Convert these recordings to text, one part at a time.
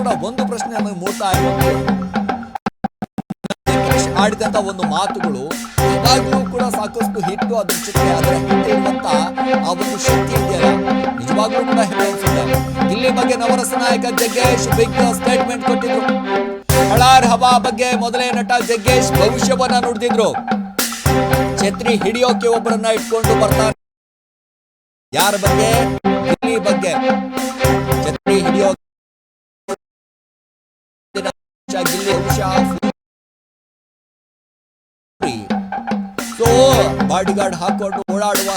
ಕೂಡ ಒಂದು ಪ್ರಶ್ನೆ ನಮಗೆ ಮೂಡ್ತಾ ಇರುವಂಥದ್ದು, ಜಗ್ಗೇಶ್ ಆಡಿದಂತ ಒಂದು ಮಾತುಗಳು ಯಾವಾಗಲೂ ಕೂಡ ಸಾಕಷ್ಟು ಹಿಟ್ಟು, ಅದ್ರ ಜೊತೆ ಅದರ ಹಿಂದೆ ಇರುವಂತ ಆ ಒಂದು ಶಕ್ತಿ ಇದೆಯಲ್ಲ, ನಿಜವಾಗ್ಲೂ ಕೂಡ ಹೆಮ್ಮೆ ಅನ್ಸುತ್ತೆ. ಗಿಲ್ಲಿ ಬಗ್ಗೆ ನವರಸ ನಾಯಕ ಜಗ್ಗೇಶ್ ಬಿಗ್ ಸ್ಟೇಟ್ಮೆಂಟ್ ಕೊಟ್ಟಿದ್ರು. ಹಳಾರ್ ಹವಾ ಬಗ್ಗೆ ಮೊದಲೇ ನಟ ಜಗ್ಗೇಶ್ ಭವಿಷ್ಯವನ್ನ ನುಡಿದಿದ್ರು. ಛತ್ರಿ ಹಿಡಿಯೋಕೆ ಒಬ್ಬರನ್ನ ಇಟ್ಕೊಂಡು ಬರ್ತಾರೆ. ಯಾರ ಬಗ್ಗೆ? ಗಿಲ್ಲಿ ಬಗ್ಗೆ. ಛತ್ರಿ ಹಿಡಿಯೋ ಗಿಲ್ಲಿ ಸೊ ಬಾಡಿಗಾರ್ಡ್ ಹಾಕೊಂಡು ಓಡಾಡುವ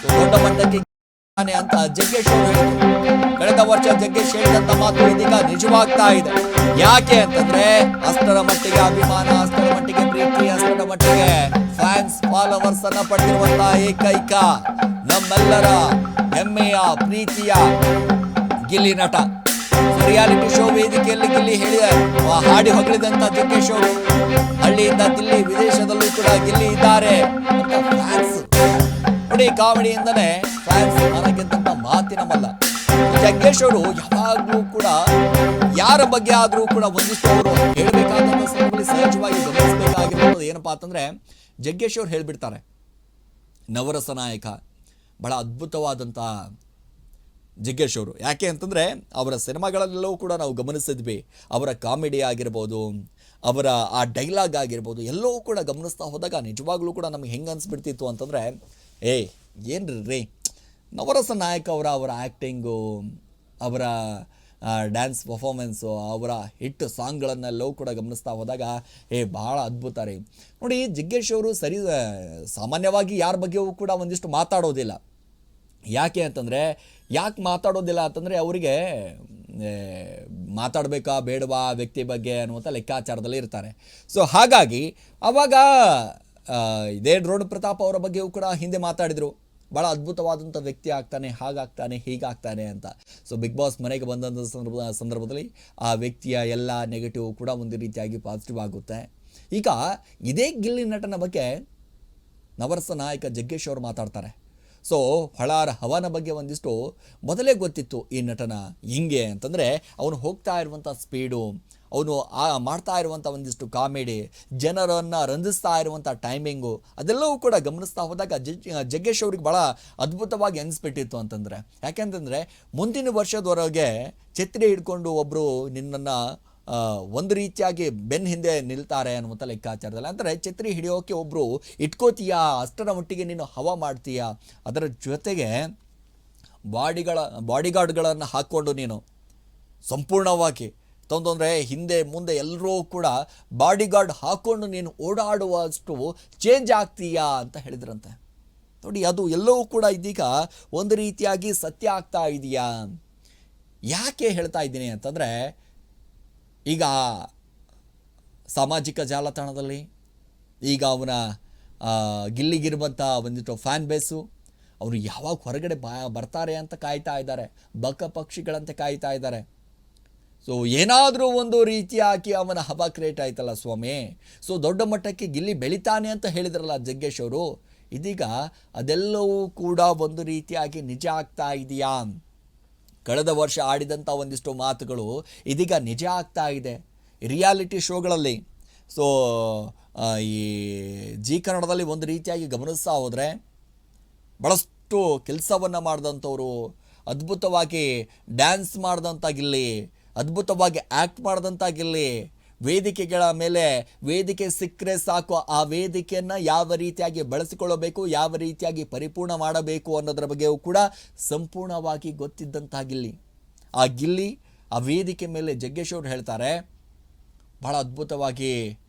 ದೊಡ್ಡ ಮಟ್ಟಕ್ಕೆ ಅಂತ ಜಗ್ಗೇಶ್ ಅವರು ಹೇಳಿದ್ರು. ಕಳೆದ ವರ್ಷ ಜಗ್ಗೇಶ್ ಹೇಳಿದಂತ ಮಾತು ಇದೀಗ ನಿಜವಾಗ್ತಾ ಇದೆ. ಯಾಕೆ ಅಂತಂದ್ರೆ ಅಷ್ಟರ ಮಟ್ಟಿಗೆ ಅಭಿಮಾನ, ಅಷ್ಟರ ಮಟ್ಟಿಗೆ ಪ್ರೀತಿ, ಅಷ್ಟರ ಮಟ್ಟಿಗೆ ಫ್ಯಾನ್ಸ್ ಫಾಲೋವರ್ಸ್ ಅನ್ನ ಪಡೆದಿರುವಂತಹ ಏಕೈಕ ನಮ್ಮೆಲ್ಲರ ಹೆಮ್ಮೆಯ ಪ್ರೀತಿಯ ಗಿಲ್ಲಿ ನಟ. ರಿಯಾಲಿಟಿ ಶೋ ವೇದಿಕೆಯಲ್ಲಿ ಗಿಲ್ಲಿ ಹಾಡಿ ಹೊಗಳಿದಂತ ಜಗ್ಗೇಶ್ ಅವರು ಹಳ್ಳಿಯಿಂದ ದಿಲ್ಲಿ, ವಿದೇಶದಲ್ಲೂ ಕೂಡ ಗಿಲ್ಲಿ ಇದ್ದಾರೆ ಅಂತ ಫ್ಯಾನ್ಸ್ ನೋಡಿ. ಕಾಮಿಡಿಯಿಂದನೇ ಫ್ಯಾನ್ಸ್ ನನಗೆಂತ ಮಾತಿನ ಮಲ್ಲ. ಜಗ್ಗೇಶ್ ಅವರು ಯಾವಾಗ್ಲೂ ಕೂಡ ಯಾರ ಬಗ್ಗೆ ಆದ್ರೂ ಕೂಡ ಒಂದಿಷ್ಟು ಅವರು ಹೇಳ್ಬೇಕಾದಂತ ಸಂದರ್ಭದಲ್ಲಿ ಸಹಜವಾಗಿ ಗಮನಿಸಬೇಕಾಗಿರೋದು ಏನಪ್ಪಾ ಅಂತಂದ್ರೆ, ಜಗ್ಗೇಶ್ ಅವರು ಹೇಳ್ಬಿಡ್ತಾರೆ, ನವರಸ ನಾಯಕ ಬಹಳ ಅದ್ಭುತವಾದಂತ ಜಗ್ಗೇಶ್ ಅವರು. ಯಾಕೆ ಅಂತಂದರೆ ಅವರ ಸಿನಿಮಾಗಳಲ್ಲೆಲ್ಲವೂ ಕೂಡ ನಾವು ಗಮನಿಸಿದ್ವಿ. ಅವರ ಕಾಮಿಡಿ ಆಗಿರ್ಬೋದು, ಅವರ ಆ ಡೈಲಾಗ್ ಆಗಿರ್ಬೋದು, ಎಲ್ಲವೂ ಕೂಡ ಗಮನಿಸ್ತಾ ಹೋದಾಗ ನಿಜವಾಗ್ಲೂ ಕೂಡ ನಮಗೆ ಹೆಂಗೆ ಅನಿಸ್ಬಿಡ್ತಿತ್ತು ಅಂತಂದರೆ, ಏನ್ರಿ ರೀ ನವರಸ ನಾಯಕ ಅವರ ಆ್ಯಕ್ಟಿಂಗು, ಅವರ ಡ್ಯಾನ್ಸ್ ಪರ್ಫಾರ್ಮೆನ್ಸು, ಅವರ ಹಿಟ್ ಸಾಂಗ್ಗಳನ್ನೆಲ್ಲವೂ ಕೂಡ ಗಮನಿಸ್ತಾ ಹೋದಾಗ ಭಾಳ ಅದ್ಭುತ ರೀ. ನೋಡಿ, ಜಗ್ಗೇಶ್ ಅವರು ಸಾಮಾನ್ಯವಾಗಿ ಯಾರ ಬಗ್ಗೆಯೂ ಕೂಡ ಒಂದಿಷ್ಟು ಮಾತಾಡೋದಿಲ್ಲ. ಯಾಕೆ ಮಾತಾಡೋದಿಲ್ಲ ಅಂತಂದರೆ, ಅವರಿಗೆ ಮಾತಾಡಬೇಕಾ ಬೇಡವಾ ವ್ಯಕ್ತಿ ಬಗ್ಗೆ ಅನ್ನುವಂಥ ಲೆಕ್ಕಾಚಾರದಲ್ಲಿ ಇರ್ತಾರೆ. ಸೊ ಹಾಗಾಗಿ ಅವಾಗ ಇದೇ ಡ್ರೋನ್ ಪ್ರತಾಪ್ ಅವರ ಬಗ್ಗೆಯೂ ಕೂಡ ಹಿಂದೆ ಮಾತಾಡಿದರು. ಭಾಳ ಅದ್ಭುತವಾದಂಥ ವ್ಯಕ್ತಿ ಆಗ್ತಾನೆ, ಹಾಗಾಗ್ತಾನೆ, ಹೀಗಾಗ್ತಾನೆ ಅಂತ. ಸೊ ಬಿಗ್ ಬಾಸ್ ಮನೆಗೆ ಬಂದಂಥ ಸಂದರ್ಭದಲ್ಲಿ ಆ ವ್ಯಕ್ತಿಯ ಎಲ್ಲ ನೆಗೆಟಿವ್ ಕೂಡ ಒಂದು ರೀತಿಯಾಗಿ ಪಾಸಿಟಿವ್ ಆಗುತ್ತೆ. ಈಗ ಇದೇ ಗಿಲ್ಲಿ ನಟನ ಬಗ್ಗೆ ನವರಸ ನಾಯಕ ಜಗ್ಗೇಶ್ ಅವರು ಮಾತಾಡ್ತಾರೆ. ಸೊ ಹಳಾರ ಹವನ ಬಗ್ಗೆ ಒಂದಿಷ್ಟು ಮೊದಲೇ ಗೊತ್ತಿತ್ತು ಈ ನಟನ ಹಿಂಗೆ ಅಂತಂದರೆ, ಅವನು ಹೋಗ್ತಾ ಇರುವಂಥ ಸ್ಪೀಡು, ಅವನು ಮಾಡ್ತಾ ಇರುವಂಥ ಒಂದಿಷ್ಟು ಕಾಮಿಡಿ, ಜನರನ್ನು ರಂಜಿಸ್ತಾ ಇರುವಂಥ ಟೈಮಿಂಗು, ಅದೆಲ್ಲವೂ ಕೂಡ ಗಮನಿಸ್ತಾ ಹೋದಾಗ ಜಗ್ಗೇಶ್ ಅವ್ರಿಗೆ ಭಾಳ ಅದ್ಭುತವಾಗಿ ಅನಿಸ್ಬಿಟ್ಟಿತ್ತು ಅಂತಂದರೆ. ಯಾಕೆಂತಂದರೆ ಮುಂದಿನ ವರ್ಷದವರೆಗೆ ಛತ್ರಿ ಹಿಡ್ಕೊಂಡು ಒಬ್ಬರು ನಿನ್ನನ್ನು ಒಂದು ರೀತಿಯಾಗಿ ಬೆನ್ನ ಹಿಂದೆ ನಿಲ್ತಾರೆ ಅನ್ನುವಂಥ ಲೆಕ್ಕಾಚಾರದಲ್ಲಿ. ಅಂದರೆ ಛತ್ರಿ ಹಿಡಿಯೋಕೆ ಒಬ್ಬರು ಇಟ್ಕೋತೀಯಾ, ಅಷ್ಟರ ಮಟ್ಟಿಗೆ ನೀನು ಹವಾ ಮಾಡ್ತೀಯಾ, ಅದರ ಜೊತೆಗೆ ಬಾಡಿಗಾರ್ಡ್ಗಳನ್ನು ಹಾಕ್ಕೊಂಡು ನೀನು ಸಂಪೂರ್ಣವಾಗಿ ತಂದರೆ ಹಿಂದೆ ಮುಂದೆ ಎಲ್ಲರೂ ಕೂಡ ಬಾಡಿಗಾರ್ಡ್ ಹಾಕ್ಕೊಂಡು ನೀನು ಓಡಾಡುವಷ್ಟು ಚೇಂಜ್ ಆಗ್ತೀಯಾ ಅಂತ ಹೇಳಿದ್ರಂತೆ. ನೋಡಿ, ಅದು ಎಲ್ಲವೂ ಕೂಡ ಇದೀಗ ಒಂದು ರೀತಿಯಾಗಿ ಸತ್ಯ ಆಗ್ತಾ ಇದೆಯಾ. ಯಾಕೆ ಹೇಳ್ತಾ ಇದ್ದೀನಿ ಅಂತಂದರೆ, ಈಗ ಸಾಮಾಜಿಕ ಜಾಲತಾಣದಲ್ಲಿ ಈಗ ಅವನ ಗಿಲ್ಲಿಗಿರುವಂಥ ಒಂದಿಷ್ಟು ಫ್ಯಾನ್ ಬೇಸು, ಅವರು ಯಾವಾಗ ಹೊರಗಡೆ ಬರ್ತಾರೆ ಅಂತ ಕಾಯ್ತಾ ಇದ್ದಾರೆ, ಬಕ ಪಕ್ಷಿಗಳಂತೆ ಕಾಯ್ತಾ ಇದ್ದಾರೆ. ಸೊ ಏನಾದರೂ ಒಂದು ರೀತಿಯಾಗಿ ಅವನ ಹವಾ ಕ್ರಿಯೇಟ್ ಆಯ್ತಲ್ಲ ಸ್ವಾಮಿ. ಸೊ ದೊಡ್ಡ ಮಟ್ಟಕ್ಕೆ ಗಿಲ್ಲಿ ಬೆಳಿತಾನೆ ಅಂತ ಹೇಳಿದ್ರಲ್ಲ ಜಗ್ಗೇಶ್ ಅವರು, ಇದೀಗ ಅದೆಲ್ಲವೂ ಕೂಡ ಒಂದು ರೀತಿಯಾಗಿ ನಿಜ ಆಗ್ತಾ ಇದೆಯಾ. ಕಳೆದ ವರ್ಷ ಆಡಿದಂಥ ಒಂದಿಷ್ಟು ಮಾತುಗಳು ಇದೀಗ ನಿಜ ಆಗ್ತಾ ಇದೆ ರಿಯಾಲಿಟಿ ಶೋಗಳಲ್ಲಿ. ಸೊ ಈ ಜಿ ಕನ್ನಡದಲ್ಲಿ ಒಂದು ರೀತಿಯಾಗಿ ಗಮನಿಸ್ತಾ ಹೋದರೆ ಭಾಳಷ್ಟು ಕೆಲಸವನ್ನು ಮಾಡಿದಂಥವ್ರು, ಅದ್ಭುತವಾಗಿ ಡ್ಯಾನ್ಸ್ ಮಾಡಿದಂಥ ಗಿಲ್ಲಿ, ಅದ್ಭುತವಾಗಿ ಆ್ಯಕ್ಟ್ ಮಾಡಿದಂಥ ಗಿಲ್ಲಿ, ವೇದಿಕೆಗಳ ಮೇಲೆ ವೇದಿಕೆ ಸಿಕ್ಕರೆ ಸಾಕು ಆ ವೇದಿಕೆಯನ್ನು ಯಾವ ರೀತಿಯಾಗಿ ಬಳಸಿಕೊಳ್ಳಬೇಕು, ಯಾವ ರೀತಿಯಾಗಿ ಪರಿಪೂರ್ಣ ಮಾಡಬೇಕು ಅನ್ನೋದರ ಬಗ್ಗೆಯೂ ಕೂಡ ಸಂಪೂರ್ಣವಾಗಿ ಗೊತ್ತಿದ್ದಂಥ ಗಿಲ್ಲಿ. ಆ ಗಿಲ್ಲಿ ಆ ವೇದಿಕೆ ಮೇಲೆ ಜಗ್ಗೇಶ್ ಅವರು ಹೇಳ್ತಾರೆ, ಭಾಳ ಅದ್ಭುತವಾಗಿ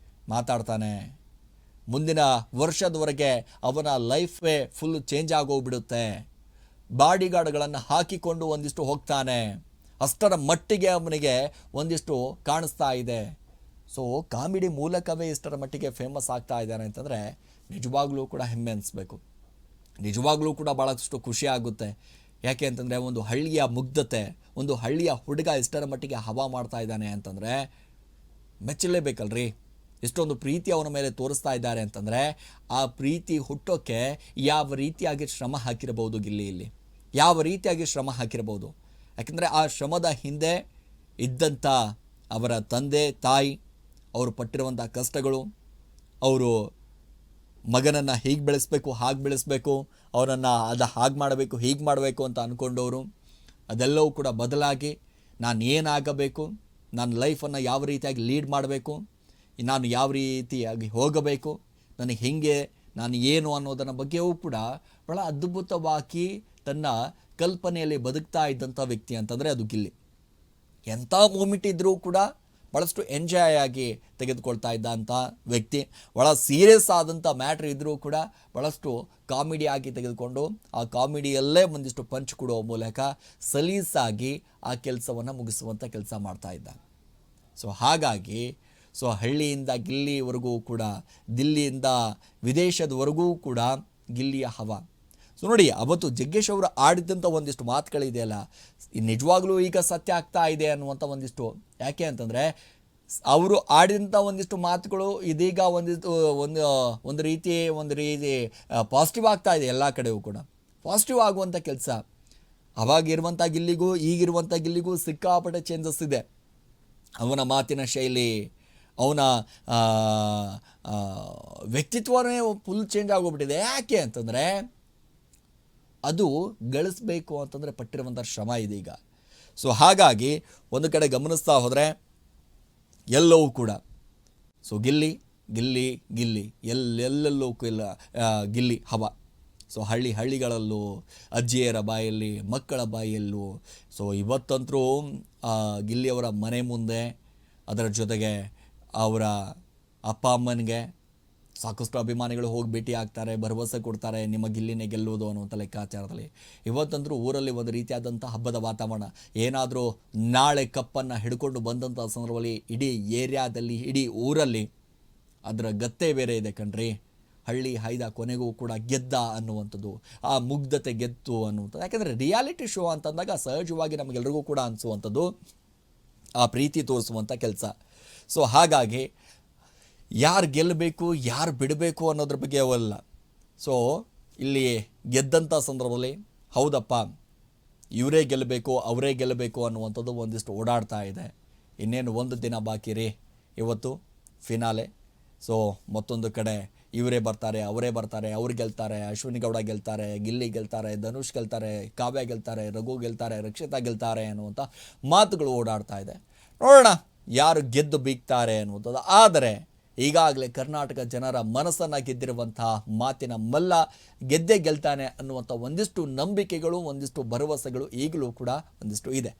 ಮಾತಾಡ್ತಾನೆ, ಮುಂದಿನ ವರ್ಷದವರೆಗೆ ಅವನ ಲೈಫೇ ಫುಲ್ ಚೇಂಜ್ ಆಗೋಗ್ಬಿಡುತ್ತೆ, ಬಾಡಿಗಾರ್ಡ್ಗಳನ್ನು ಹಾಕಿಕೊಂಡು ಒಂದಿಷ್ಟು ಹೋಗ್ತಾನೆ, ಅಷ್ಟರ ಮಟ್ಟಿಗೆ ಅವನಿಗೆ ಒಂದಿಷ್ಟು ಕಾಣಿಸ್ತಾ ಇದೆ. ಸೊ ಕಾಮಿಡಿ ಮೂಲಕವೇ ಇಷ್ಟರ ಮಟ್ಟಿಗೆ ಫೇಮಸ್ ಆಗ್ತಾ ಇದ್ದಾನೆ ಅಂತಂದರೆ ನಿಜವಾಗ್ಲೂ ಕೂಡ ಹೆಮ್ಮೆ ಅನಿಸ್ಬೇಕು, ನಿಜವಾಗ್ಲೂ ಕೂಡ ಭಾಳಷ್ಟು ಖುಷಿ ಆಗುತ್ತೆ. ಯಾಕೆ ಅಂತಂದರೆ ಒಂದು ಹಳ್ಳಿಯ ಮುಗ್ಧತೆ, ಒಂದು ಹಳ್ಳಿಯ ಹುಡುಗ ಇಷ್ಟರ ಮಟ್ಟಿಗೆ ಹವಾ ಮಾಡ್ತಾ ಇದ್ದಾನೆ ಅಂತಂದರೆ ಮೆಚ್ಚಲೇಬೇಕಲ್ರಿ. ಇಷ್ಟೊಂದು ಪ್ರೀತಿ ಅವನ ಮೇಲೆ ತೋರಿಸ್ತಾ ಇದ್ದಾರೆ ಅಂತಂದರೆ ಆ ಪ್ರೀತಿ ಹುಟ್ಟೋಕ್ಕೆ ಯಾವ ರೀತಿಯಾಗಿ ಶ್ರಮ ಹಾಕಿರಬಹುದು ಗಿಲ್ಲಿ, ಇಲ್ಲಿ ಯಾವ ರೀತಿಯಾಗಿ ಶ್ರಮ ಹಾಕಿರಬಹುದು. ಯಾಕೆಂದರೆ ಆ ಶ್ರಮದ ಹಿಂದೆ ಇದ್ದಂಥ ಅವರ ತಂದೆ ತಾಯಿ, ಅವರು ಪಟ್ಟಿರುವಂಥ ಕಷ್ಟಗಳು, ಅವರು ಮಗನನ್ನು ಹೀಗೆ ಬೆಳೆಸಬೇಕು, ಹಾಗೆ ಬೆಳೆಸಬೇಕು, ಅವರನ್ನು ಹಾಗೆ ಮಾಡಬೇಕು, ಹೀಗೆ ಮಾಡಬೇಕು ಅಂತ ಅಂದ್ಕೊಂಡವರು, ಅದೆಲ್ಲವೂ ಕೂಡ ಬದಲಾಗಿ ನಾನು ಏನಾಗಬೇಕು, ನನ್ನ ಲೈಫನ್ನು ಯಾವ ರೀತಿಯಾಗಿ ಲೀಡ್ ಮಾಡಬೇಕು, ನಾನು ಯಾವ ರೀತಿಯಾಗಿ ಹೋಗಬೇಕು, ನನಗೆ ಹೇಗೆ, ನಾನು ಏನು ಅನ್ನೋದರ ಬಗ್ಗೆಯೂ ಕೂಡ ಬಹಳ ಅದ್ಭುತವಾಗಿ ತನ್ನ ಕಲ್ಪನೆಯಲ್ಲಿ ಬದುಕ್ತಾ ಇದ್ದಂಥ ವ್ಯಕ್ತಿ ಅಂತಂದರೆ ಅದು ಗಿಲ್ಲಿ. ಎಂಥ ಮೂಮೆಂಟ್ ಇದ್ದರೂ ಕೂಡ ಭಾಳಷ್ಟು ಎಂಜಾಯ್ ಆಗಿ ತೆಗೆದುಕೊಳ್ತಾ ಇದ್ದಂಥ ವ್ಯಕ್ತಿ. ಭಾಳ ಸೀರಿಯಸ್ ಆದಂಥ ಮ್ಯಾಟ್ರ್ ಇದ್ದರೂ ಕೂಡ ಭಾಳಷ್ಟು ಕಾಮಿಡಿ ಆಗಿ ತೆಗೆದುಕೊಂಡು ಆ ಕಾಮಿಡಿಯಲ್ಲೇ ಒಂದಿಷ್ಟು ಪಂಚ್ ಕೊಡುವ ಮೂಲಕ ಸಲೀಸಾಗಿ ಆ ಕೆಲಸವನ್ನು ಮುಗಿಸುವಂಥ ಕೆಲಸ ಮಾಡ್ತಾ ಇದ್ದ. ಸೊ ಹಾಗಾಗಿ ಹಳ್ಳಿಯಿಂದ ಗಿಲ್ಲಿವರೆಗೂ ಕೂಡ, ದಿಲ್ಲಿಯಿಂದ ವಿದೇಶದವರೆಗೂ ಕೂಡ ಗಿಲ್ಲಿಯ ಹವಾ. ಸೊ ನೋಡಿ, ಅವತ್ತು ಜಗ್ಗೇಶ್ ಅವರು ಆಡಿದಂಥ ಒಂದಿಷ್ಟು ಮಾತುಗಳಿದೆಯಲ್ಲ, ನಿಜವಾಗ್ಲೂ ಈಗ ಸತ್ಯ ಆಗ್ತಾ ಇದೆ ಅನ್ನುವಂಥ ಒಂದಿಷ್ಟು. ಯಾಕೆ ಅಂತಂದರೆ ಅವರು ಆಡಿದಂಥ ಒಂದಿಷ್ಟು ಮಾತುಗಳು ಇದೀಗ ಒಂದು ರೀತಿ ಪಾಸಿಟಿವ್ ಆಗ್ತಾ ಇದೆ. ಎಲ್ಲ ಕಡೆಯೂ ಕೂಡ ಪಾಸಿಟಿವ್ ಆಗುವಂಥ ಕೆಲಸ. ಅವಾಗಿರುವಂಥ ಗಿಲ್ಲಿಗೂ ಈಗಿರುವಂಥ ಗಿಲ್ಲಿಗೂ ಸಿಕ್ಕಾಪಟ್ಟೆ ಚೇಂಜಸ್ ಇದೆ. ಅವನ ಮಾತಿನ ಶೈಲಿ, ಅವನ ವ್ಯಕ್ತಿತ್ವನೇ ಫುಲ್ ಚೇಂಜ್ ಆಗೋಗ್ಬಿಟ್ಟಿದೆ. ಯಾಕೆ ಅಂತಂದರೆ ಅದು ಗಳಿಸ್ಬೇಕು ಅಂತಂದರೆ ಪಟ್ಟಿರುವಂಥ ಶ್ರಮ ಇದೀಗ. ಸೊ ಹಾಗಾಗಿ ಒಂದು ಕಡೆ ಗಮನಿಸ್ತಾ ಹೋದರೆ ಎಲ್ಲವೂ ಕೂಡ ಗಿಲ್ಲಿ ಗಿಲ್ಲಿ ಗಿಲ್ಲಿ ಎಲ್ಲೆಲ್ಲೂ ಇಲ್ಲ ಗಿಲ್ಲಿ ಹವ. ಸೊ ಹಳ್ಳಿಗಳಲ್ಲೂ, ಅಜ್ಜಿಯರ ಬಾಯಲ್ಲಿ, ಮಕ್ಕಳ ಬಾಯಲ್ಲೂ. ಇವತ್ತಂತರೂ ಗಿಲ್ಲಿಯವರ ಮನೆ ಮುಂದೆ, ಅದರ ಜೊತೆಗೆ ಅವರ ಅಪ್ಪ ಅಮ್ಮನಿಗೆ ಸಾಕಷ್ಟು ಅಭಿಮಾನಿಗಳು ಹೋಗಿ ಭೇಟಿ ಆಗ್ತಾರೆ, ಭರವಸೆ ಕೊಡ್ತಾರೆ, ನಿಮ್ಮ ಗಿಲ್ಲಿನೇ ಗೆಲ್ಲುವುದು ಅನ್ನುವಂಥ ಲೆಕ್ಕಾಚಾರದಲ್ಲಿ. ಇವತ್ತಂತರೂ ಊರಲ್ಲಿ ಒಂದು ರೀತಿಯಾದಂಥ ಹಬ್ಬದ ವಾತಾವರಣ. ಏನಾದರೂ ನಾಳೆ ಕಪ್ಪನ್ನು ಹಿಡ್ಕೊಂಡು ಬಂದಂಥ ಸಂದರ್ಭದಲ್ಲಿ ಇಡೀ ಏರಿಯಾದಲ್ಲಿ, ಇಡೀ ಊರಲ್ಲಿ ಅದರ ಗತ್ತೆ ಬೇರೆ ಇದೆ ಕಣ್ರಿ. ಹಳ್ಳಿ ಹೈದ ಕೊನೆಗೂ ಕೂಡ ಗೆದ್ದ ಅನ್ನುವಂಥದ್ದು, ಆ ಮುಗ್ಧತೆ ಗೆದ್ದು ಅನ್ನುವಂಥದ್ದು. ಯಾಕೆಂದರೆ ರಿಯಾಲಿಟಿ ಶೋ ಅಂತಂದಾಗ ಸಹಜವಾಗಿ ನಮಗೆಲ್ಲರಿಗೂ ಕೂಡ ಅನಿಸುವಂಥದ್ದು ಆ ಪ್ರೀತಿ ತೋರಿಸುವಂಥ ಕೆಲಸ. ಸೊ ಹಾಗಾಗಿ ಯಾರು ಗೆಲ್ಲಬೇಕು, ಯಾರು ಬಿಡಬೇಕು ಅನ್ನೋದ್ರ ಬಗ್ಗೆ ಅವಲ್ಲ. ಇಲ್ಲಿ ಗೆದ್ದಂಥ ಸಂದರ್ಭದಲ್ಲಿ ಹೌದಪ್ಪ, ಇವರೇ ಗೆಲ್ಲಬೇಕು, ಅವರೇ ಗೆಲ್ಲಬೇಕು ಅನ್ನುವಂಥದ್ದು ಒಂದಿಷ್ಟು ಓಡಾಡ್ತಾ ಇದೆ. ಇನ್ನೇನು ಒಂದು ದಿನ ಬಾಕಿ ರೀ, ಇವತ್ತು ಫಿನಾಲೆ. ಮತ್ತೊಂದು ಕಡೆ ಇವರೇ ಬರ್ತಾರೆ, ಅವರೇ ಬರ್ತಾರೆ, ಅವ್ರು ಗೆಲ್ತಾರೆ, ಅಶ್ವಿನಿ ಗೌಡ ಗೆಲ್ತಾರೆ, ಗಿಲ್ಲಿ ಗೆಲ್ತಾರೆ, ಧನುಷ್ ಗೆಲ್ತಾರೆ, ಕಾವ್ಯ ಗೆಲ್ತಾರೆ, ರಘು ಗೆಲ್ತಾರೆ, ರಕ್ಷಿತಾ ಗೆಲ್ತಾರೆ ಅನ್ನುವಂಥ ಮಾತುಗಳು ಓಡಾಡ್ತಾ ಇದೆ. ನೋಡೋಣ ಯಾರು ಗೆದ್ದು ಬೀಗ್ತಾರೆ ಅನ್ನುವಂಥದ್ದು. ಆದರೆ ಈಗಾಗಲೇ ಕರ್ನಾಟಕ ಜನರ ಮನಸ್ಸನ್ನು ಗೆದ್ದಿರುವಂತಹ ಮಾತಿನ ಮಲ್ಲ ಗೆದ್ದೇ ಗೆಲ್ತಾನೆ ಅನ್ನುವಂಥ ಒಂದಿಷ್ಟು ನಂಬಿಕೆಗಳು, ಒಂದಿಷ್ಟು ಭರವಸೆಗಳು ಈಗಲೂ ಕೂಡ ಒಂದಿಷ್ಟು ಇದೆ.